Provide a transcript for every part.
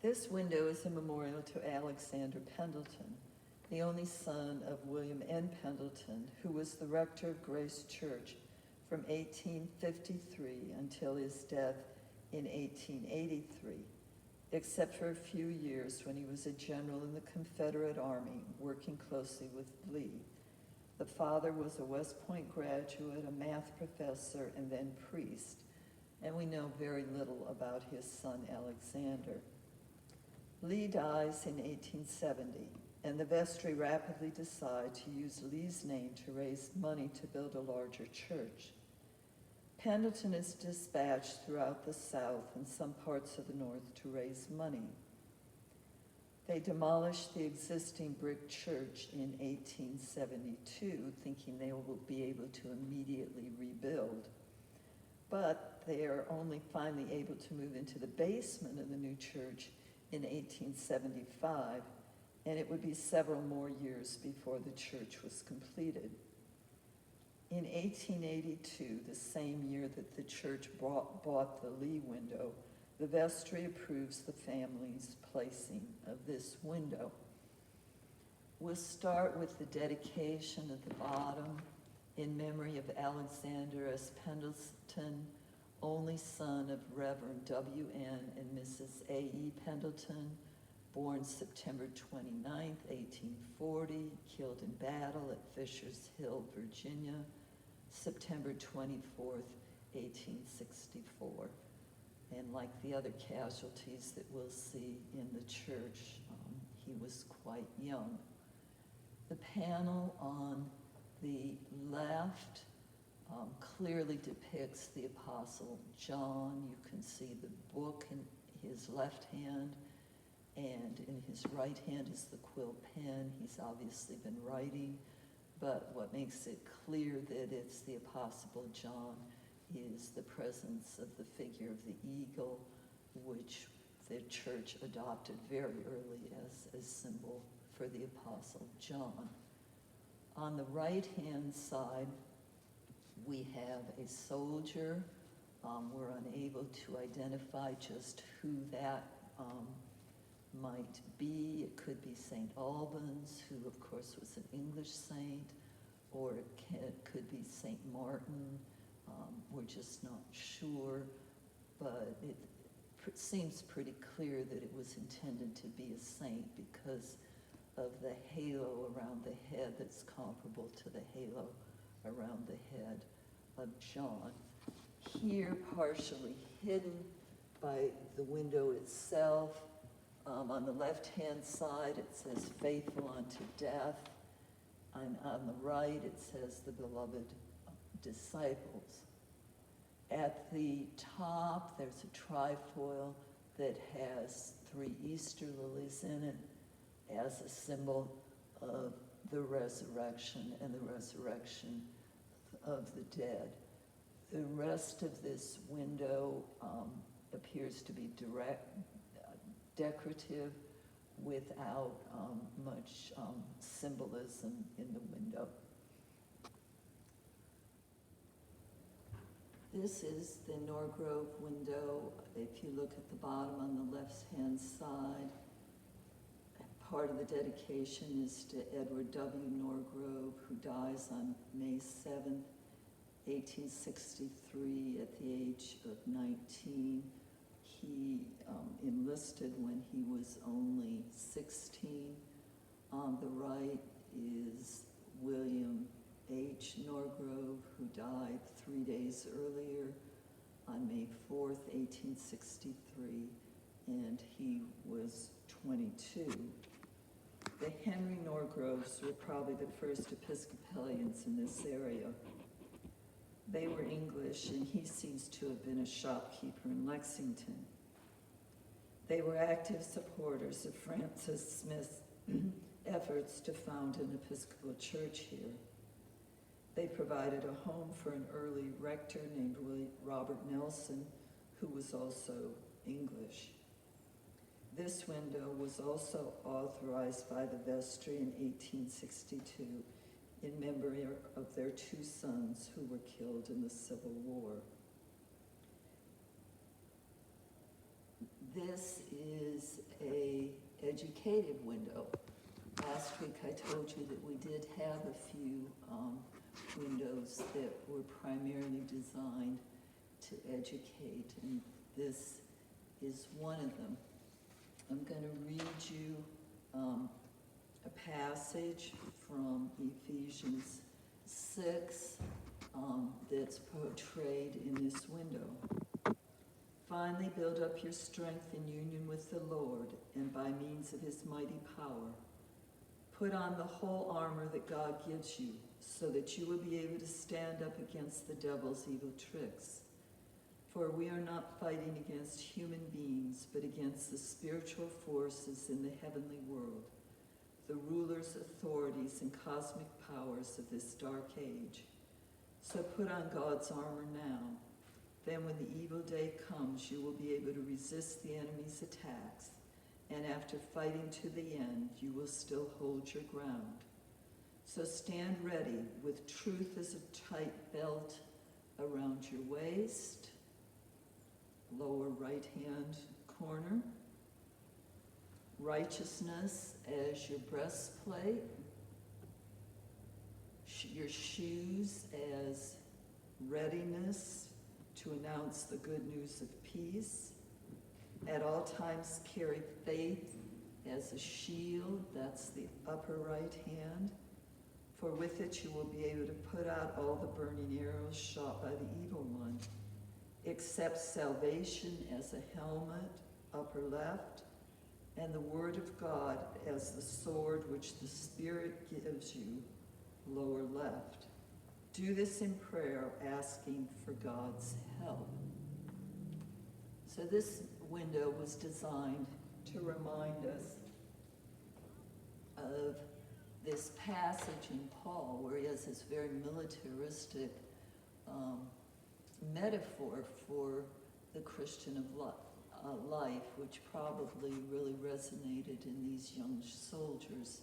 This window is a memorial to Alexander Pendleton, the only son of William N. Pendleton, who was the rector of Grace Church from 1853 until his death in 1883, except for a few years when he was a general in the Confederate Army working closely with Lee. The father was a West Point graduate, a math professor, and then priest, and we know very little about his son Alexander. Lee dies in 1870, and the vestry rapidly decide to use Lee's name to raise money to build a larger church. Pendleton is dispatched throughout the South and some parts of the North to raise money. They demolished the existing brick church in 1872, thinking they will be able to immediately rebuild. But they are only finally able to move into the basement of the new church in 1875, and it would be several more years before the church was completed. In 1882, the same year that the church bought the Lee window, the vestry approves the family's placing of this window. We'll start with the dedication at the bottom in memory of Alexander S. Pendleton, only son of Reverend W.N. and Mrs. A.E. Pendleton, born September 29, 1840, killed in battle at Fisher's Hill, Virginia, September 24, 1864. And like the other casualties that we'll see in the church, he was quite young. The panel on the left clearly depicts the Apostle John. You can see the book in his left hand, and in his right hand is the quill pen. He's obviously been writing, but what makes it clear that it's the Apostle John is the presence of the figure of the eagle, which the church adopted very early as a symbol for the Apostle John. On the right-hand side, we have a soldier. We're unable to identify just who that might be. It could be St. Albans, who of course was an English saint, or it could be St. Martin. We're just not sure, but it seems pretty clear that it was intended to be a saint because of the halo around the head that's comparable to the halo around the head of John. Here, partially hidden by the window itself, on the left-hand side it says faithful unto death, and on the right it says the beloved disciples. At the top there's a trifoil that has 3 Easter lilies in it as a symbol of the resurrection and the resurrection of the dead. The rest of this window appears to be decorative without much symbolism in the window. This is the Norgrove window. If you look at the bottom on the left-hand side, part of the dedication is to Edward W. Norgrove, who dies on May 7th, 1863, at the age of 19. He enlisted when he was only 16. On the right is William H. Norgrove, who died 3 days earlier on May 4th, 1863, and he was 22. The Henry Norgroves were probably the first Episcopalians in this area. They were English, and he seems to have been a shopkeeper in Lexington. They were active supporters of Francis Smith's efforts to found an Episcopal church here. They provided a home for an early rector named Robert Nelson, who was also English. This window was also authorized by the vestry in 1862 in memory of their 2 sons who were killed in the Civil War. This is a educative window. Last week I told you that we did have a few windows that were primarily designed to educate, and this is one of them. I'm going to read you a passage from Ephesians 6 that's portrayed in this window. Finally, build up your strength in union with the Lord, and by means of his mighty power, put on the whole armor that God gives you, so that you will be able to stand up against the devil's evil tricks. For we are not fighting against human beings, but against the spiritual forces in the heavenly world, the rulers, authorities, and cosmic powers of this dark age. So put on God's armor now. Then when the evil day comes, you will be able to resist the enemy's attacks, and after fighting to the end, you will still hold your ground. So stand ready with truth as a tight belt around your waist, lower right-hand corner, righteousness as your breastplate, your shoes as readiness to announce the good news of peace. At all times carry faith as a shield, that's the upper right hand, for with it you will be able to put out all the burning arrows shot by the evil one. Accept salvation as a helmet, upper left, and the word of God as the sword which the Spirit gives you, lower left. Do this in prayer, asking for God's help. So this window was designed to remind us of this passage in Paul where he has this very militaristic metaphor for the Christian of life, which probably really resonated in these young soldiers.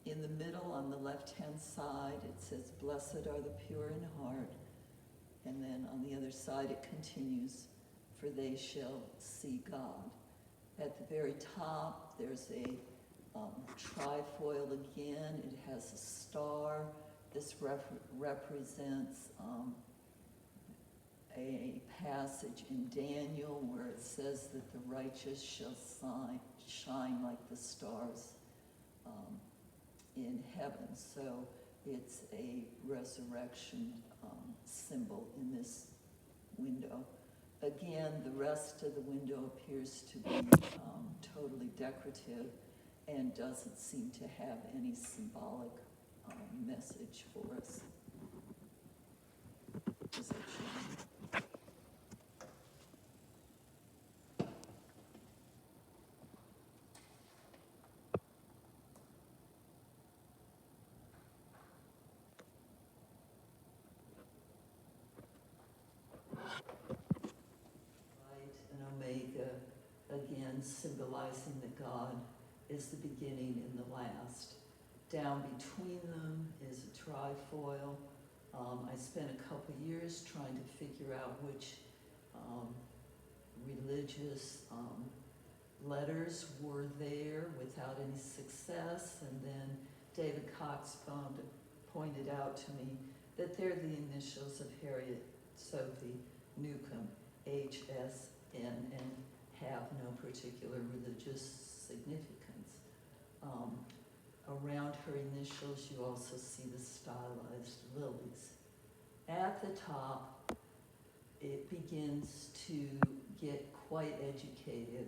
In the middle, on the left-hand side, it says, "Blessed are the pure in heart." And then on the other side, it continues, "For they shall see God." At the very top, there's a trifoil again. It has a star. This represents a passage in Daniel where it says that the righteous shall shine like the stars in heaven. So it's a resurrection symbol in this window. Again, the rest of the window appears to be totally decorative and doesn't seem to have any symbolic message for us. Is that true? Omega, again symbolizing that God is the beginning and the last. Down between them is a trifoil. I spent a couple years trying to figure out which religious letters were there without any success, and then David Cox pointed out to me that they're the initials of Harriet Sophie Newcomb, HSN, and have no particular religious significance. Around her initials, you also see the stylized lilies. At the top, it begins to get quite educative,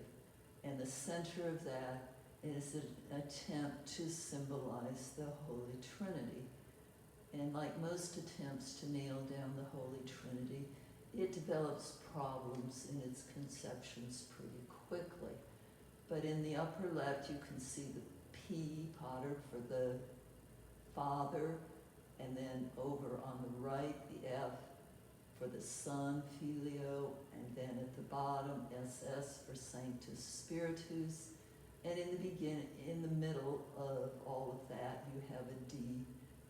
and the center of that is an attempt to symbolize the Holy Trinity. And like most attempts to nail down the Holy Trinity, it develops problems in its conceptions pretty quickly. But in the upper left, you can see the P, Potter, for the Father, and then over on the right, the F for the Son, Filio, and then at the bottom, SS for Sanctus Spiritus. And in the middle of all of that, you have a D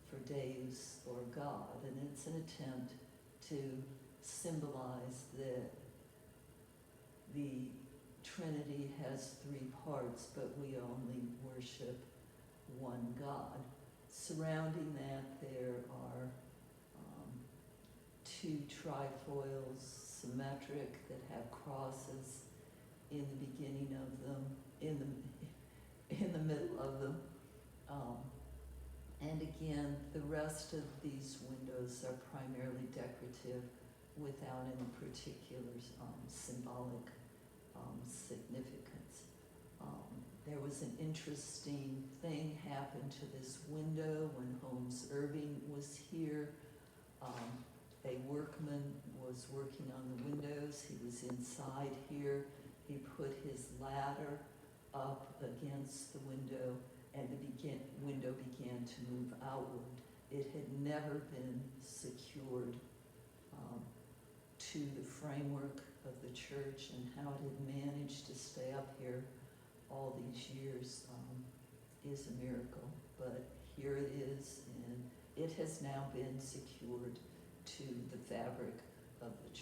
for Deus, or God, and it's an attempt to symbolize the Trinity has three parts, but we only worship one God. Surrounding that, there are two trifoils, symmetric, that have crosses in the beginning of them, in the middle of them. And again, the rest of these windows are primarily decorative without any particular symbolic significance. There was an interesting thing happened to this window when Holmes Irving was here. A workman was working on the windows. He was inside here. He put his ladder up against the window, and the window began to move outward. It had never been secured to the framework of the church, and how it had managed to stay up here all these years is a miracle. But here it is, and it has now been secured to the fabric of the